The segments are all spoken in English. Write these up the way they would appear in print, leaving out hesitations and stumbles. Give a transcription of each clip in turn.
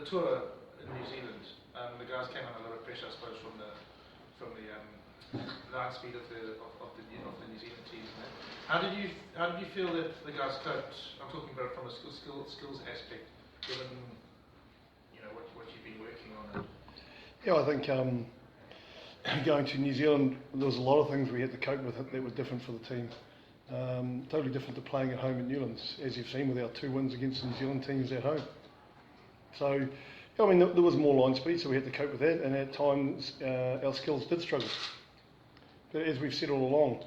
tour in New Zealand, the guys came under a lot of pressure, I suppose, from the line speed of the New Zealand team. How did you feel that the guys coped? I'm talking about from a skills aspect, given what you've been working on. Yeah, I think going to New Zealand, there was a lot of things we had to cope with that were different for the team. Totally different to playing at home in Newlands, as you've seen with our 2 wins against the New Zealand teams at home. So, I mean, there was more line speed, so we had to cope with that, and at times our skills did struggle. But as we've said all along,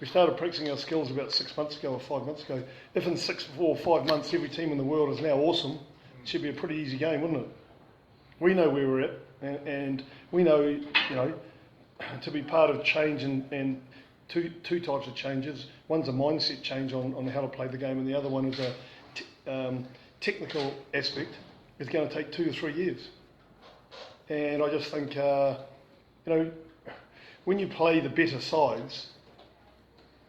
we started practicing our skills about 6 months ago or 5 months ago. If in 6 or 5 months every team in the world is now awesome, it should be a pretty easy game, wouldn't it? We know where we're at, and we know, to be part of change and two types of changes. One's a mindset change on how to play the game, and the other one is a technical aspect. It's going to take 2 to 3 years. And I just think, when you play the better sides,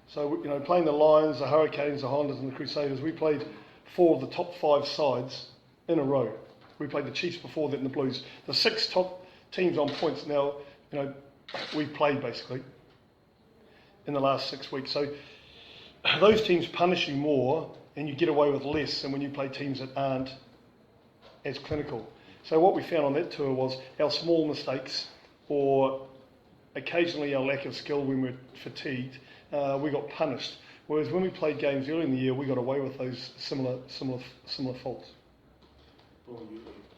so, playing the Lions, the Hurricanes, the Highlanders and the Crusaders, we played 4 of the top 5 sides in a row. We played the Chiefs before that and the Blues. The 6 top teams on points now, we've played basically in the last 6 weeks. So those teams punish you more and you get away with less than when you play teams that aren't as clinical. So what we found on that tour was our small mistakes or occasionally our lack of skill when we're fatigued, we got punished. Whereas when we played games early in the year, we got away with those similar faults. Paul,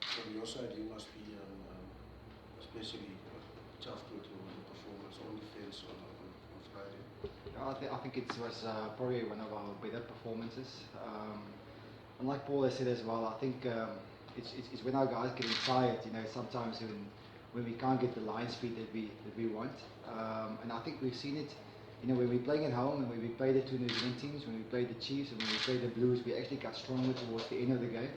from your side, you must be especially tough to the performance on defence on Friday. I think it was probably one of our better performances. And like Paul has said as well, I think it's when our guys getting tired. Sometimes when we can't get the line speed that we want. And I think we've seen it. When we're playing at home and when we play the 2 New Zealand teams, when we play the Chiefs and when we play the Blues, we actually got stronger towards the end of the game.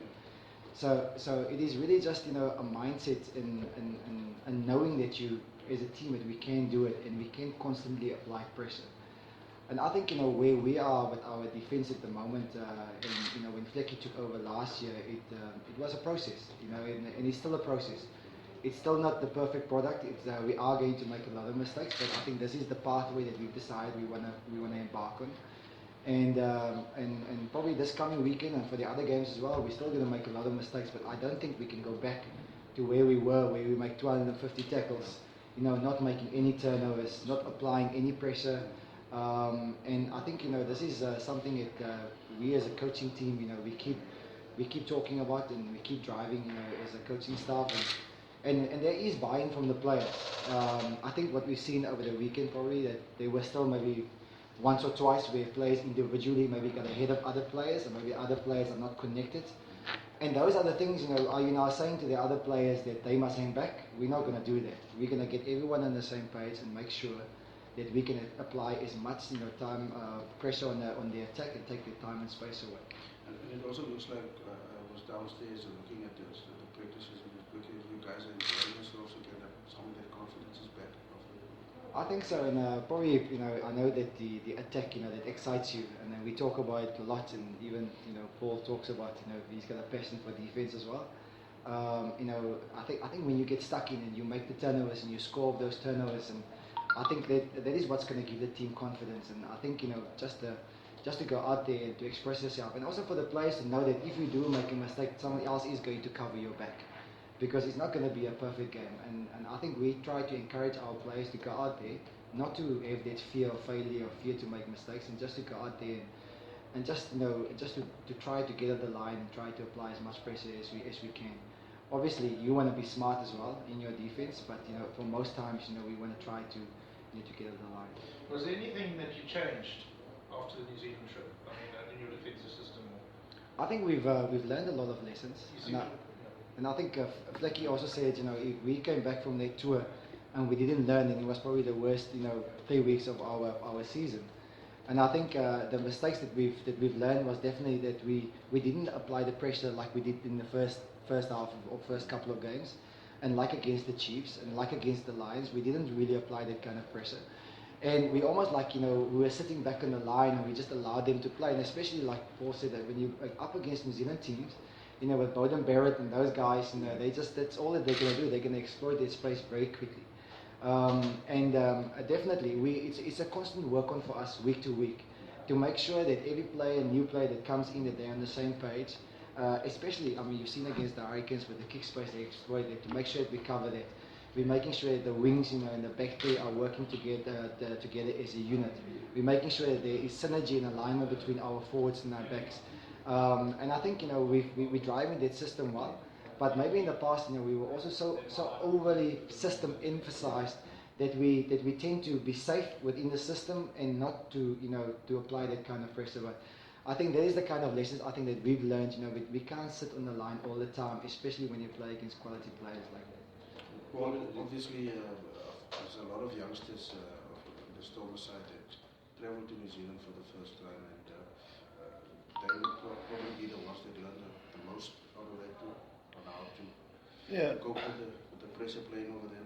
So it is really just a mindset and knowing that you as a team that we can do it and we can constantly apply pressure. And I think where we are with our defence at the moment, and when Flecky took over last year, it was a process, and it's still a process. It's still not the perfect product. We are going to make a lot of mistakes, but I think this is the pathway that we've decided we wanna embark on. And probably this coming weekend and for the other games as well, we're still going to make a lot of mistakes, but I don't think we can go back to where we were, where we make 250 tackles, not making any turnovers, not applying any pressure. And I think this is something that we as a coaching team, we keep talking about and we keep driving, as a coaching staff. And there is buy-in from the players. I think what we've seen over the weekend probably that there were still maybe once or twice where players individually maybe got ahead of other players and maybe other players are not connected. And those are the things, are you now saying to the other players that they must hang back? We're not going to do that. We're going to get everyone on the same page and make sure that we can apply as much time pressure on the attack and take the time and space away. And it also looks like I was downstairs and looking at the practices and looking at you guys and enjoying yourselves again. Some of that confidence is back. I think so, and probably I know that the attack that excites you, and then we talk about it a lot, and even Paul talks about he's got a passion for defense as well. I think when you get stuck in and you make the turnovers and you score those turnovers, and I think that is what's going to give the team confidence. And I think just to go out there and to express yourself, and also for the players to know that if you do make a mistake, someone else is going to cover your back. Because it's not going to be a perfect game, and I think we try to encourage our players to go out there, not to have that fear of failure or fear to make mistakes, and just to go out there and just to try to get at the line and try to apply as much pressure as we can. Obviously, you want to be smart as well in your defense, but for most times we want to try to get at the line. Was there anything that you changed after the New Zealand trip? I mean, in your defensive system? I think we've learned a lot of lessons. And I think Flecky also said, if we came back from that tour and we didn't learn, then it was probably the worst, 3 weeks of our season. And I think the mistakes that we've learned was definitely that we didn't apply the pressure like we did in the first half or first couple of games, and like against the Chiefs and like against the Lions, we didn't really apply that kind of pressure. And we almost we were sitting back on the line and we just allowed them to play. And especially like Paul said, that when you're up against New Zealand teams, you know, with Bowden Barrett and those guys, you know, that's all that they're going to do. They're going to exploit their space very quickly. Definitely, it's a constant work on for us week to week to make sure that every player, new player that comes in, that they're on the same page. Especially, I mean, you've seen against the Hurricanes with the kick space they exploit it, to make sure that we cover that. We're making sure that the wings, you know, and the back three are working together as a unit. We're making sure that there is synergy and alignment between our forwards and our backs. And I think, you know, we're driving that system well. But maybe in the past, you know, we were also so overly system emphasized that we tend to be safe within the system and not to, you know, to apply that kind of pressure. But I think that is the kind of lessons I think that we've learned. You know, we can't sit on the line all the time, especially when you play against quality players like that. Well, obviously, there's a lot of youngsters on the Stormer side that travel to New Zealand for the first time, and they will probably be the ones that learn the most out of that too, on how to cope with the pressure playing over there.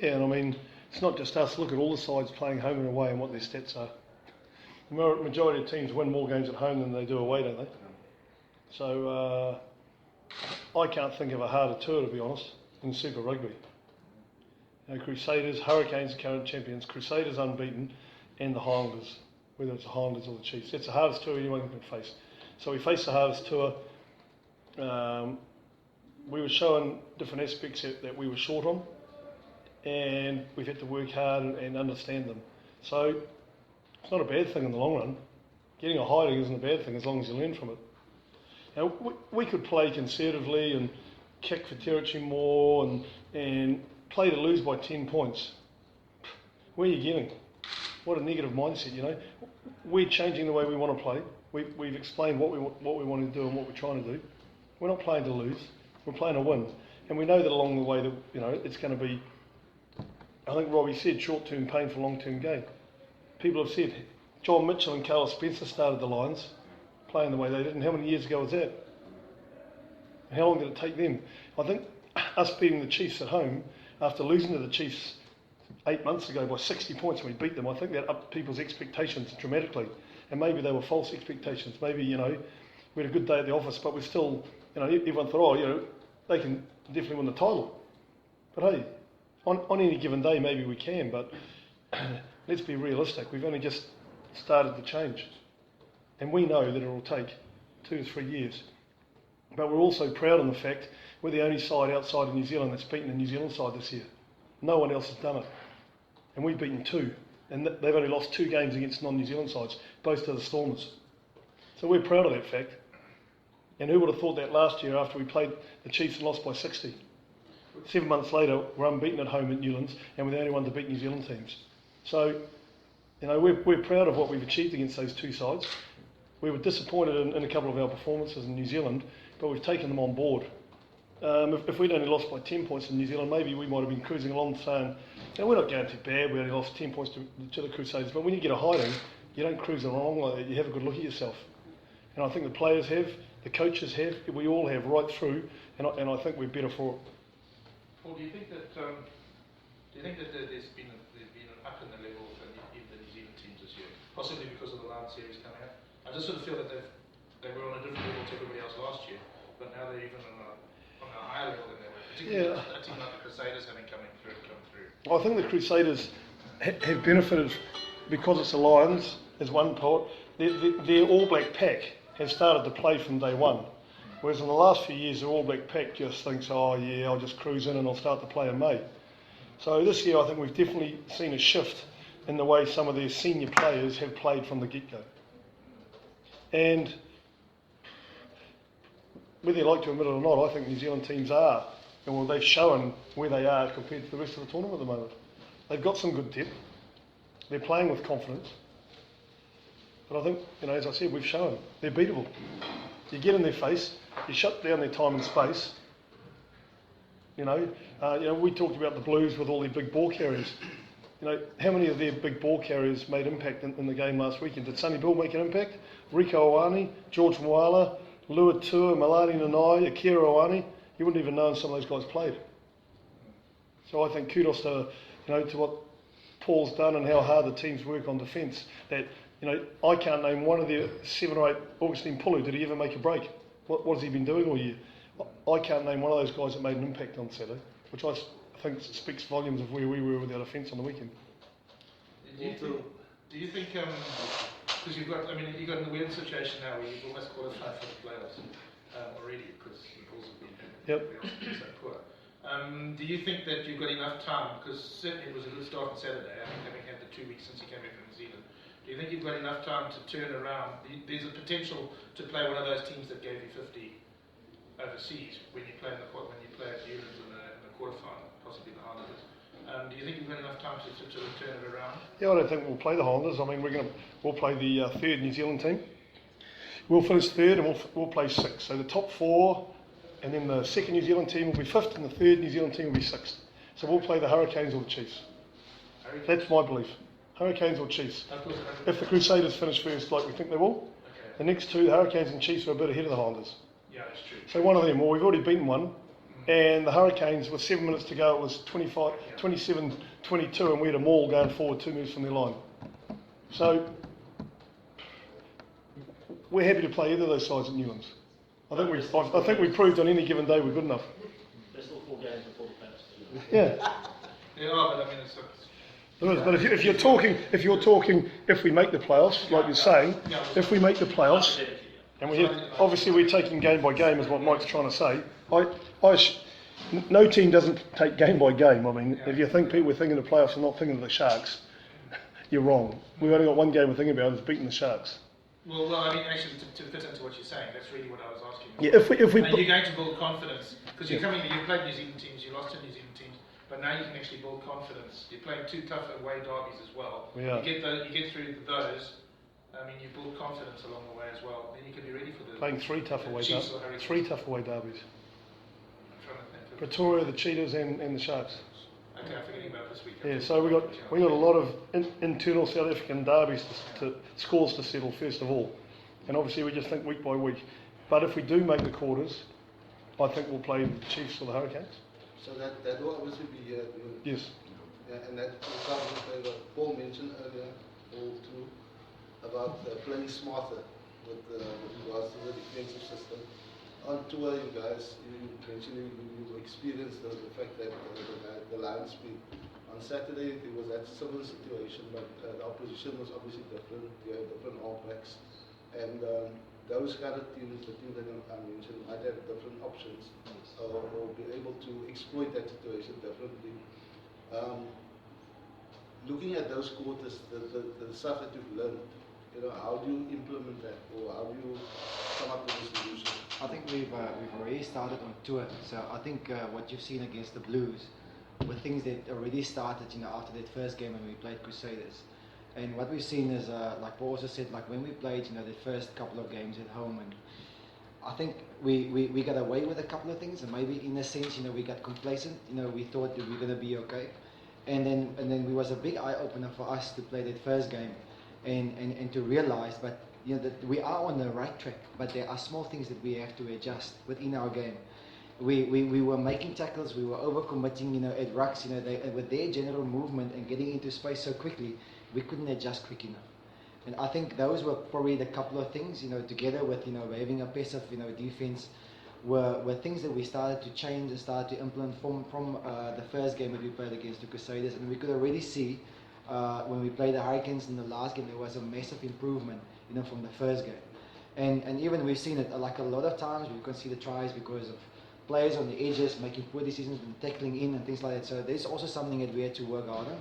Yeah, and I mean, it's not just us. Look at all the sides playing home and away and what their stats are. The majority of teams win more games at home than they do away, don't they? Yeah. So I can't think of a harder tour, to be honest, in Super Rugby. You know, Crusaders, Hurricanes, current champions, Crusaders unbeaten, and the Highlanders, whether it's the Highlanders or the Chiefs. It's the hardest tour anyone can face. So we faced the hardest tour. We were showing different aspects that we were short on, and we've had to work hard and understand them. So it's not a bad thing in the long run. Getting a hiding isn't a bad thing as long as you learn from it. Now, we could play conservatively and kick for territory more and play to lose by 10 points. Where are you getting? What a negative mindset, you know. We're changing the way we want to play. We've explained what we want to do and what we're trying to do. We're not playing to lose. We're playing to win. And we know that along the way that, you know, it's going to be, I think Robbie said, short-term pain for long-term gain. People have said, John Mitchell and Carlos Spencer started the Lions playing the way they did. And how many years ago was that? How long did it take them? I think us beating the Chiefs at home, after losing to the Chiefs 8 months ago by 60 points when we beat them, I think that upped people's expectations dramatically. And maybe they were false expectations. Maybe, you know, we had a good day at the office, but we're still, you know, everyone thought, oh, you know, they can definitely win the title. But hey, on any given day, maybe we can, but let's be realistic. We've only just started the change. And we know that it will take 2 to 3 years. But we're also proud of the fact we're the only side outside of New Zealand that's beaten the New Zealand side this year. No one else has done it. And we've beaten 2. And they've only lost 2 games against non-New Zealand sides, both to the Stormers. So we're proud of that fact. And who would have thought that last year after we played the Chiefs and lost by 60? 7 months later, we're unbeaten at home at Newlands, and we're the only one to beat New Zealand teams. So, you know, we're proud of what we've achieved against those 2 sides. We were disappointed in a couple of our performances in New Zealand, but we've taken them on board. If we'd only lost by 10 points in New Zealand, maybe we might have been cruising along saying, you know, we're not going too bad, we only lost 10 points to the Crusaders. But when you get a hiding, you don't cruise along like that, you have a good look at yourself. And I think the players have, the coaches have, we all have right through, and I think we're better for it. Paul, do you think that there's been an up in the level for even the New Zealand teams this year, possibly because of the Lions series coming up? I just sort of feel that they were on a different level to everybody else last year, but now they're even on a higher level than they were, particularly a team like the Crusaders having come through. Well, I think the Crusaders have benefited because it's the Lions, as one part. Their All Black pack has started to play from day one. Whereas in the last few years, the All Black pack just thinks, oh yeah, I'll just cruise in and I'll start to play in May. So this year, I think we've definitely seen a shift in the way some of their senior players have played from the get-go. And whether you like to admit it or not, I think New Zealand teams are, and well, they've shown where they are compared to the rest of the tournament at the moment. They've got some good depth. They're playing with confidence. But I think, you know, as I said, we've shown they're beatable. You get in their face, you shut down their time and space. You know, we talked about the Blues with all their big ball carriers. You know, how many of their big ball carriers made impact in the game last weekend? Did Sonny Bill make an impact? Rico Ioane, George Moala, Lua Tua, Malani Nanai, Akira Ioane. You wouldn't even know some of those guys played. So I think kudos to, you know, to what Paul's done and how hard the teams work on defence. That, you know, I can't name one of the 7 or 8 Augustine Pulu. Did he ever make a break? what has he been doing all year? I can't name one of those guys that made an impact on Saturday, which I think speaks volumes of where we were with our defence on the weekend. Do you think, because you've got in the weird situation now where you've almost qualified for the playoffs already because the Bulls have been so poor. Do you think that you've got enough time, because certainly it was a good start on Saturday, having had the 2 weeks since you came back from New Zealand, do you think you've got enough time to turn around? There's a potential to play one of those teams that gave you 50 overseas when you play at Newlands in the quarterfinal, possibly the Highlanders. Do you think you've got enough time to turn it around? Yeah, I don't think we'll play the Highlanders. I mean, we'll play the third New Zealand team. We'll finish third and we'll play sixth. So the top four, and then the second New Zealand team will be fifth, and the third New Zealand team will be sixth. So we'll play the Hurricanes or the Chiefs. That's my belief. Hurricanes or Chiefs. If the Crusaders finish first, like we think they will, the next two, the Hurricanes and Chiefs, are a bit ahead of the Highlanders. Yeah, that's true. So one of them, well, we've already beaten one, and the Hurricanes, with 7 minutes to go, it was 27-22, and we had a maul going forward 2 moves from their line. So we're happy to play either of those sides at Newlands. I think we proved on any given day we're good enough. There's still 4 games before the playoffs. Yeah. Yeah, but I mean, But if you're talking, if we make the playoffs, like you're saying, if we make the playoffs, and obviously we're taking game by game, is what Mike's trying to say. No team doesn't take game by game. I mean, if you think people are thinking of the playoffs and not thinking of the Sharks, you're wrong. We've only got one game we're thinking about, is beating the Sharks. Well, I mean, actually, to fit into what you're saying, that's really what I was asking. Yeah, if we and you're going to build confidence, because you played New Zealand teams, you lost to New Zealand teams, but now you can actually build confidence. You're playing 2 tough away derbies as well. Yeah. You get through those. I mean, you build confidence along the way as well. Then you can be ready for the playing 3 tough away Chiefs derbies. 3 tough away derbies. I'm trying to think of Pretoria, the Cheetahs, and the Sharks. Okay, I'm forgetting about this week. Yeah, so we got a lot of internal South African derbies scores to settle first of all, and obviously we just think week by week. But if we do make the quarters, I think we'll play the Chiefs or the Hurricanes. So that will obviously be Yes. and that will come with what Paul mentioned earlier, Paul Treu, about playing smarter with regards to the defensive system. On tour, you guys, you mentioned you experienced the fact that the line speed. On Saturday, it was that similar situation, but the opposition was obviously different. You had different All Blacks, and those kind of teams, the teams that I mentioned, might have different options or be able to exploit that situation differently. Looking at those quarters, the stuff that you've learned, how do you implement that, or how do you come up with a solution? I think we've already started on tour, so I think what you've seen against the Blues were things that already started, after that first game when we played Crusaders. And what we've seen is, like Paul also said, like when we played, the first couple of games at home, and I think we got away with a couple of things, and maybe in a sense, we got complacent. We thought that we were going to be okay, and then it was a big eye opener for us to play that first game, and to realize, but that we are on the right track, but there are small things that we have to adjust within our game. We were making tackles, we were overcommitting, at rucks, with their general movement and getting into space so quickly, we couldn't adjust quick enough. And I think those were probably the couple of things, together with, having a passive, defense, were things that we started to change and started to implement from the first game that we played against the Crusaders. And we could already see when we played the Hurricanes in the last game, there was a massive improvement, from the first game. And even we've seen it, like a lot of times we conceded tries because of players on the edges making poor decisions and tackling in and things like that. So there's also something that we had to work hard on.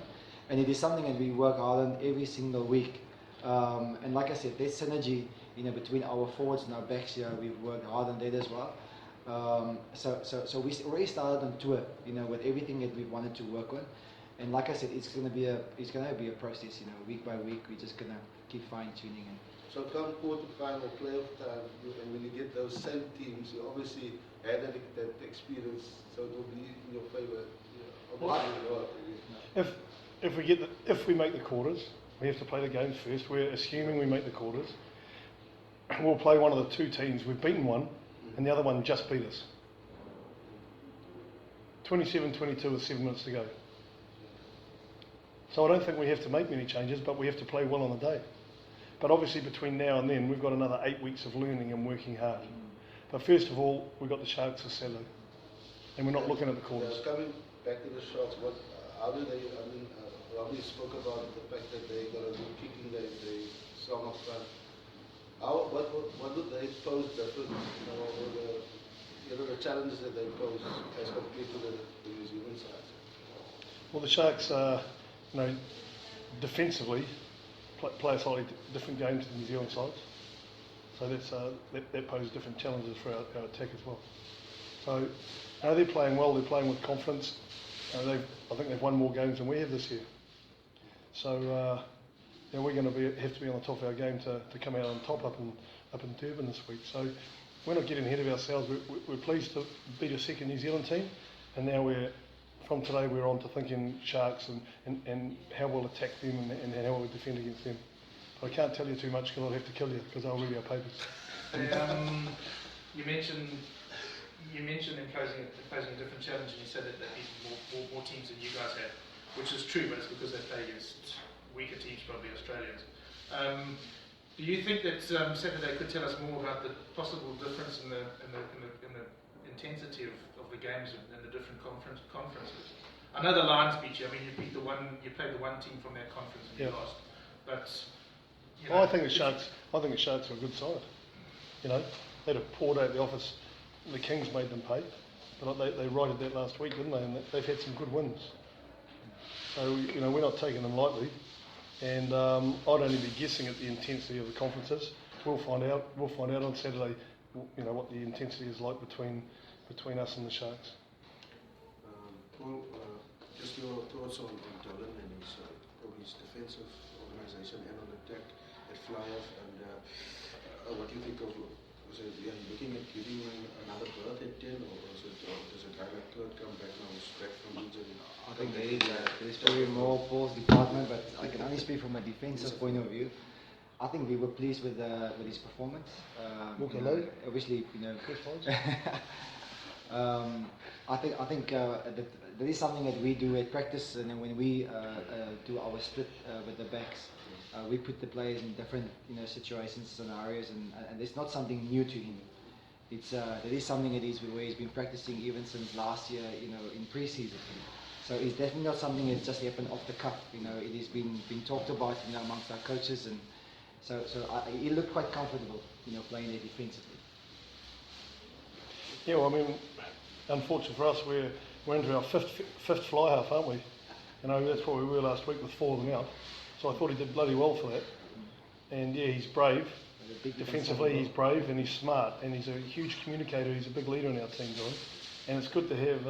And it is something that we work hard on every single week. And like I said, there's synergy, between our forwards and our backs here. We've worked hard on that as well. So we already started on tour, with everything that we wanted to work on. And like I said, it's gonna be a process, week by week. We're just gonna keep fine tuning it. So come quarter-final, playoff time, and when you get those same teams, you obviously had that experience, so it will be in your favour. If we make the quarters, we have to play the games first. We're assuming we make the quarters. We'll play one of the 2 teams. We've beaten one, and the other one just beat us. 27-22 with 7 minutes to go. So I don't think we have to make many changes, but we have to play well on the day. But obviously between now and then, we've got another 8 weeks of learning and working hard. But first of all, we've got the Sharks this Saturday, and we're not looking at the corners. Coming back to the shots, how do they, Robbie spoke about the fact that they got a good kicking, they strong up front. What do they pose different, or the challenges that they pose as compared to the New Zealand side? Well, the Sharks, defensively, play a slightly different game to the New Zealand sides. So that poses different challenges for our attack as well. So they're playing well, they're playing with confidence. I think they've won more games than we have this year. So we're going to have to be on the top of our game to come out on top up in Durban this week. So we're not getting ahead of ourselves. We're pleased to beat a second New Zealand team, and now from today we're on to thinking Sharks and how we'll attack them and how we'll defend against them. But I can't tell you too much because I'll have to kill you because I'll read our papers. You mentioned in closing a different challenge, and you said that they beat more teams than you guys have, which is true, but it's because they play against weaker teams, probably Australians. Do you think that Saturday could tell us more about the possible difference in the intensity of the games in the different conferences? I know the Lions beat you. I mean, you played the one team from that conference and you lost, but. I think the Sharks are a good side. They'd have poured out the office. The Kings made them pay, but they righted that last week, didn't they? And they've had some good wins. So we're not taking them lightly, and I'd only be guessing at the intensity of the conferences. We'll find out. We'll find out on Saturday. What the intensity is like between us and the Sharks. Paul, just your thoughts on Durban and his defensive organisation and on attack at fly-off, and what do you think of? Are you looking at giving another berth at 10, or does a guy like Kurt come back now, back from injury? I think there is probably more Paul's department, but I can only speak from a defensive point of view. I think we were pleased with his performance. Obviously, I think that is something that we do at practice, and then when we do our split with the backs. We put the players in different situations, scenarios, and it's not something new to him. That is something where he's been practicing even since last year, in pre-season. So it's definitely not something that just happened off the cuff. It has been talked about amongst our coaches, and so he looked quite comfortable, playing there defensively. Yeah, well, I mean, unfortunately for us, we're into our fifth fly half, aren't we? That's what we were last week with 4 of them out. So I thought he did bloody well for that. And yeah, he's brave. Defensively, he's brave and he's smart and he's a huge communicator. He's a big leader in our team, John. And it's good to have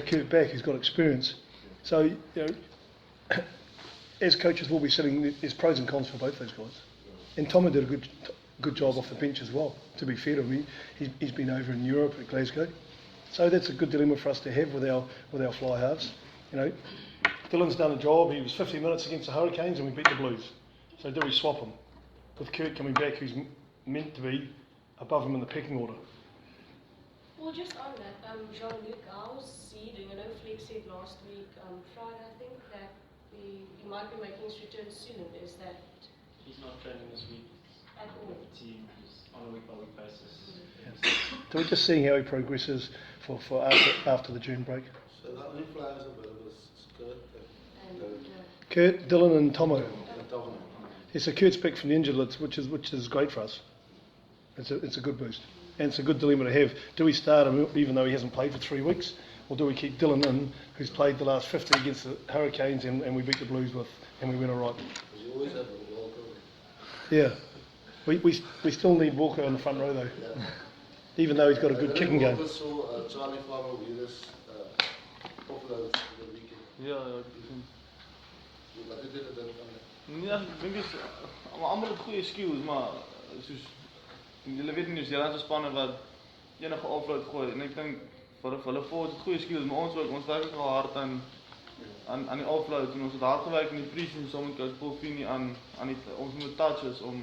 Kurt back. Who's got experience. So as coaches, we'll be sitting. There's pros and cons for both those guys. And Tom did a good job off the bench as well. To be fair to him, he's been over in Europe at Glasgow. So that's a good dilemma for us to have with our fly halves. Dylan's done a job. He was 50 minutes against the Hurricanes and we beat the Blues. So do we swap him? With Kurt coming back, who's meant to be above him in the pecking order. Well, just on that, Jean-Luc, how's he doing? I know Fleck said last week, Friday, I think, that he might be making his return soon. Is that... He's not training this week. At all? The team is on a week-by-week basis. Yes. So we're just seeing how he progresses for after the June break. So the only flyers available is Kurt, Dylan and Tomo. Yeah, so Kurt's back from the injured list, which is great for us. It's a good boost. And it's a good dilemma to have. Do we start him even though he hasn't played for 3 weeks? Or do we keep Dylan in, who's played the last 50 against the Hurricanes and we beat the Blues and we win all right? You always have Walker. Yeah. We still need Walker on the front row though. Yeah. Even though he's got a good kicking game. I saw Charlie Farmer with us offload the weekend. Ja, Wat het dit dan? Ja, ek dink dit almal het goeie skills, maar soos julle weet in New Zealand se spanne wat enige offload gooi en ek dink vir hulle forwards het goeie skills, maar ons werk ook hard aan die offload en ons het hard gewerk in die pre-season saam met coach Paul Feeney aan ons moet touches om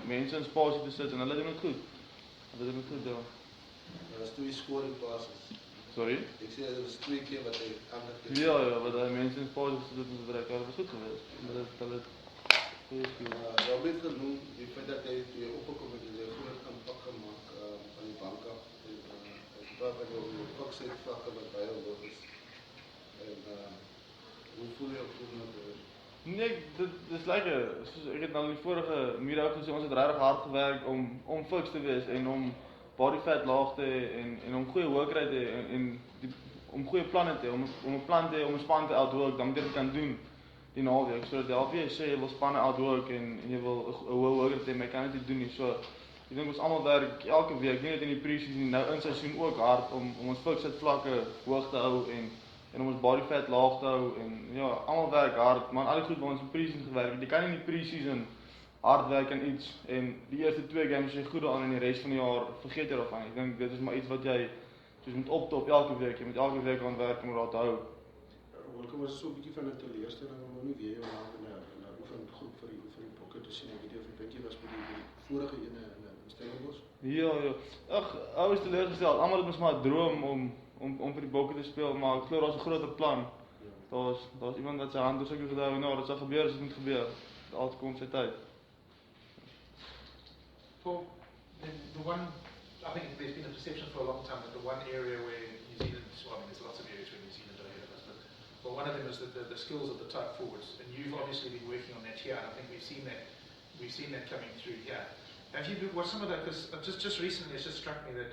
mense in spasie te sit en hulle doen dit goed. Hulle doen dit goed daar. Daar's 2 scoring passes. Sorry? Ek sê dit was 2 keer wat hy ander keer. Ja, wat hy mense in spasie gesit het om te werk. Dat was goed geweest. Hulle goeie skills. Robert genoem die feit dat hy opgekom het en hy groot impak bank af. En praat met jou oor oksydvlakke wat baie hoog is. En hoe voel jy op die oomblik? Nee, dit is lekker. Ek het nou in die vorige middag gesê ons het regtig hard gewerk om fiks te wees en om body fat laag te hê en om goeie work rate te hê en om goeie planne te hê, om 'n plan te hê om 'n span te outwork, dan moet jy dit kan doen die naweek. So dat jy sê jy wil spanne outwork en jy wil 'n hoë work rate hê, maar jy kan dit nie doen nie. So ek dink ons almal werk elke week, nie net in die pre-season nie, nou in seisoen ook hard om ons fiks vlakke hoog te hou en om ons body fat laag te hou en ja, almal werk hard, maar al die goed waar ons in pre-season gewerk het. Jy kan nie in die pre-season hard werk aan iets en die eerste 2 games jy goed daaraan en die res van die jaar vergeet jy daarvan. Ek dink dit is maar iets wat jy soos moet optop elke week. Jy moet elke week aan werk om daar te hou. Welkom was so 'n bietjie van 'n teleurstelling om nie weer maak in 'n oefengroep vir die bokke te sien. Ek weet nie of jy dink jy was by die vorige ene in Stellenbosch. Ja. Ag, ou is teleurgestel. Almal het mos maar 'n droom om vir die bokke te speel, maar ek glo daar's 'n groter plan. Daar's iemand wat sy hand op sulke gedou en nou, dit sal gebeur as dit moet gebeur. Alles kom sy tyd. For the one, I think there's been a perception for a long time that the one area where New Zealand, well, I mean, there's lots of areas where New Zealand are ahead of us, but one of them is the skills of the tight forwards, and you've obviously been working on that here, and I think we've seen that coming through here. Have you, what some of that, because just recently it's just struck me that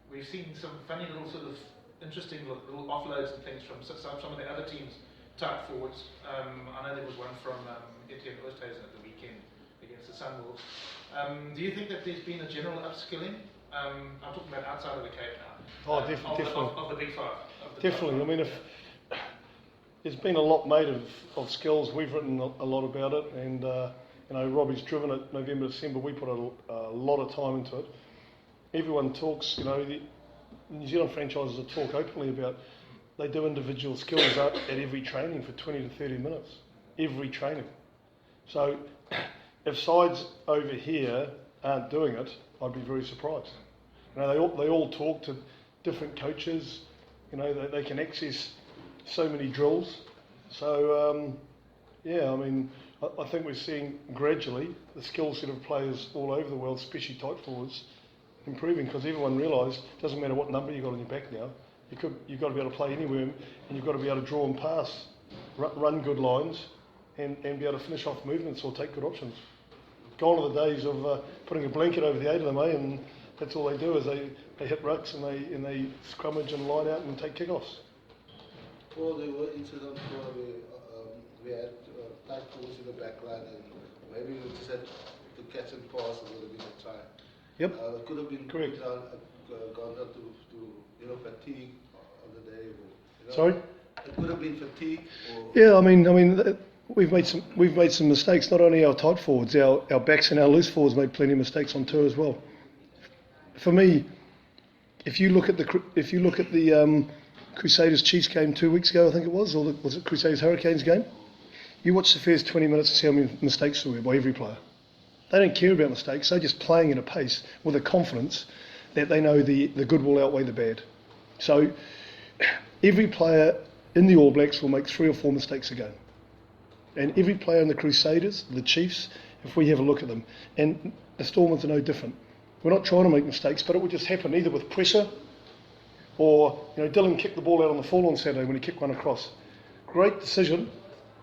we've seen some funny little sort of interesting little offloads and things from some of the other teams, tight forwards. I know there was one from Etienne Oosthuizen at the weekend against the Sunwolves. Do you think that there's been a general upskilling? I'm talking about outside of the Cape now. Oh, definitely. Of the Big Five. Definitely. I mean, if there's been a lot made of skills, we've written a lot about it, and Robbie's driven it. November, December, we put a lot of time into it. Everyone talks. The New Zealand franchises will talk openly about they do individual skills at every training for 20 to 30 minutes. Every training. So if sides over here aren't doing it, I'd be very surprised. They all talk to different coaches. They can access so many drills. So I think we're seeing gradually the skill set of players all over the world, especially tight forwards, improving, because everyone realised it doesn't matter what number you've got on your back now. You've got to be able to play anywhere, and you've got to be able to draw and pass, run good lines, and be able to finish off movements or take good options. Gone are the days of putting a blanket over the 8 of them, and that's all they do is they hit rucks and they scrummage and line out and take kickoffs. Well, there were incidents where we had tight forwards in the back line, and maybe we just had to catch and pass a little bit of time. Yep. It could have been correct. Gone down to fatigue on the day. Sorry? It could have been fatigue. Yeah, I mean, we've made some mistakes. Not only our tight forwards, our backs and our loose forwards made plenty of mistakes on tour as well. For me, if you look at the Crusaders Chiefs game 2 weeks ago, I think it was, or was it Crusaders Hurricanes game? You watch the first 20 minutes and see how many mistakes there were by every player. They don't care about mistakes. They're just playing at a pace with a confidence that they know the good will outweigh the bad. So every player in the All Blacks will make 3 or 4 mistakes a game. And every player in the Crusaders, the Chiefs, if we have a look at them, and the Stormers are no different. We're not trying to make mistakes, but it would just happen either with pressure or, Dylan kicked the ball out on the full on Saturday when he kicked one across. Great decision,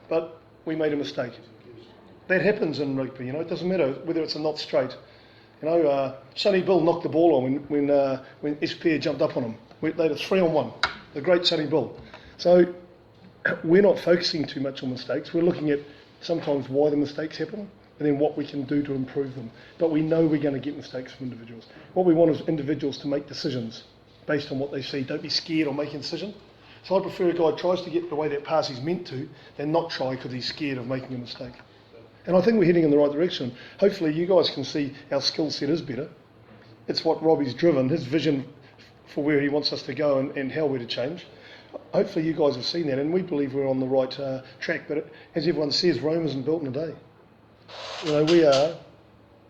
but we made a mistake. That happens in rugby, it doesn't matter whether it's a not straight. Sonny Bill knocked the ball on when SPA jumped up on him. They had a 3-on-1, the great Sonny Bill. So we're not focusing too much on mistakes. We're looking at sometimes why the mistakes happen and then what we can do to improve them. But we know we're going to get mistakes from individuals. What we want is individuals to make decisions based on what they see. Don't be scared on making a decision. So I prefer a guy who tries to get the way that pass he's meant to than not try because he's scared of making a mistake. And I think we're heading in the right direction. Hopefully you guys can see our skill set is better. It's what Robbie's driven, his vision for where he wants us to go and how we're to change. Hopefully you guys have seen that, and we believe we're on the right track. But as everyone says, Rome isn't built in a day. We are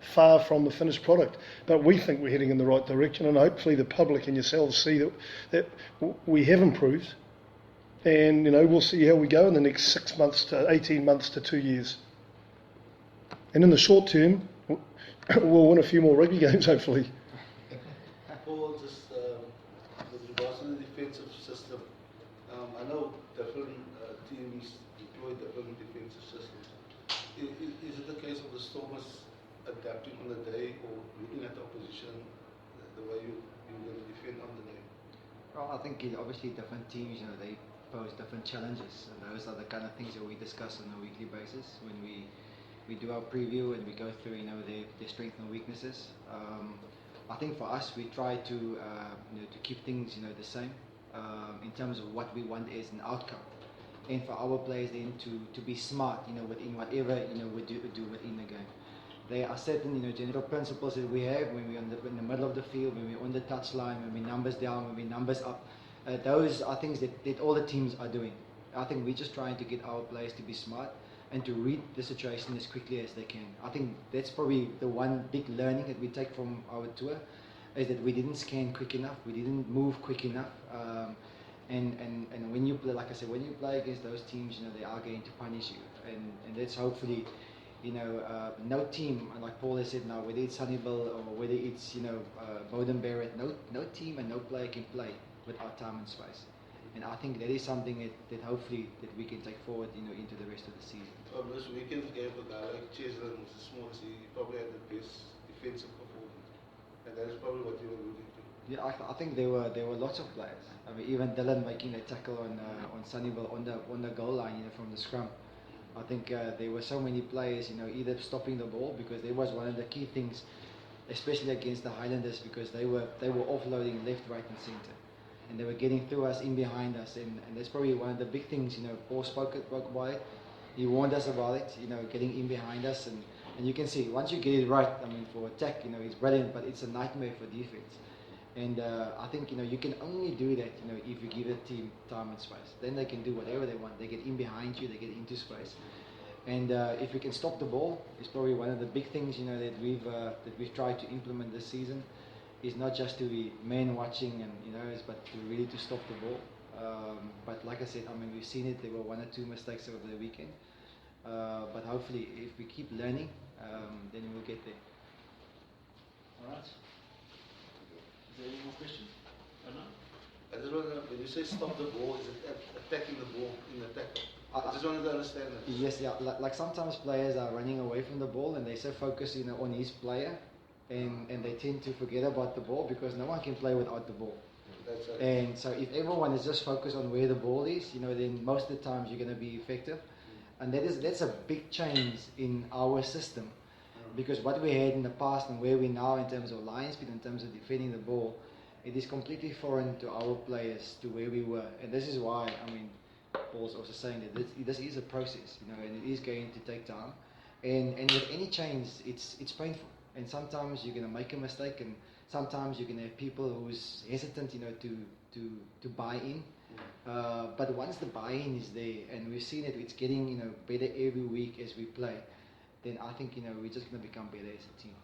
far from the finished product, but we think we're heading in the right direction, and hopefully the public and yourselves see that we have improved, and we'll see how we go in the next 6 months to 18 months to 2 years. And in the short term, we'll win a few more rugby games, hopefully. Paul, to the defensive system, I know different teams deploy different defensive systems. Is it the case of the Stormers adapting on the day or looking at the opposition the way you're going to defend on the day? Well, I think obviously different teams, they pose different challenges, and those are the kind of things that we discuss on a weekly basis when we do our preview and we go through, their strengths and weaknesses. I think for us, we try to to keep things, the same in terms of what we want as an outcome, and for our players then to be smart, within whatever we do within the game. There are certain general principles that we have when we're in the middle of the field, when we're on the touchline, when we're numbers down, when we're numbers up. Those are things that all the teams are doing. I think we're just trying to get our players to be smart and to read the situation as quickly as they can. I think that's probably the one big learning that we take from our tour, is that we didn't scan quick enough, we didn't move quick enough. And when you play, like I said, when you play against those teams, they are going to punish you. And that's hopefully, no team, like Paul has said now, whether it's Sunnyvale or whether it's, Bowden Barrett, no team and no player can play without time and space. And I think that is something that hopefully that we can take forward, into the rest of the season. This weekend's game for a guy like Cheslin, who's the smallest, he probably had the best defensive performance. And that is probably what you were looking to. Yeah, I think there were lots of players. I mean, even Dylan making a tackle on Sunnyvale on the goal line, from the scrum. I think there were so many players, either stopping the ball, because there was one of the key things, especially against the Highlanders, because they were offloading left, right, and centre, and they were getting through us, in behind us, and that's probably one of the big things. Paul spoke about it. He warned us about it. Getting in behind us, and you can see once you get it right. I mean, for attack, it's brilliant, but it's a nightmare for defense. And I think you can only do that if you give a team time and space. Then they can do whatever they want. They get in behind you, they get into space. And if we can stop the ball, it's probably one of the big things that we've tried to implement this season. Is not just to be man watching and but to really to stop the ball. But like I said, I mean, we've seen it. There were one or two mistakes over the weekend. But hopefully, if we keep learning, then we'll get there. All right. Is there any more questions? Oh, no? I just want to know, when you say stop the ball, is it attacking the ball in the tackle? I just wanted to understand that. Yes, yeah. Like sometimes players are running away from the ball and they're so focused on his player, and they tend to forget about the ball, because no one can play without the ball. That's right. And so if everyone is just focused on where the ball is, then most of the times you're going to be effective. And that's a big change in our system. Because what we had in the past and where we now in terms of line speed, in terms of defending the ball, it is completely foreign to our players, to where we were. And this is why, I mean, Paul's also saying that this is a process, and it is going to take time. And with any change, it's painful. And sometimes you're going to make a mistake, and sometimes you're going to have people who's hesitant, to buy in. But once the buy-in is there, and we've seen it's getting, better every week as we play, then I think, we're just going to become better as a team.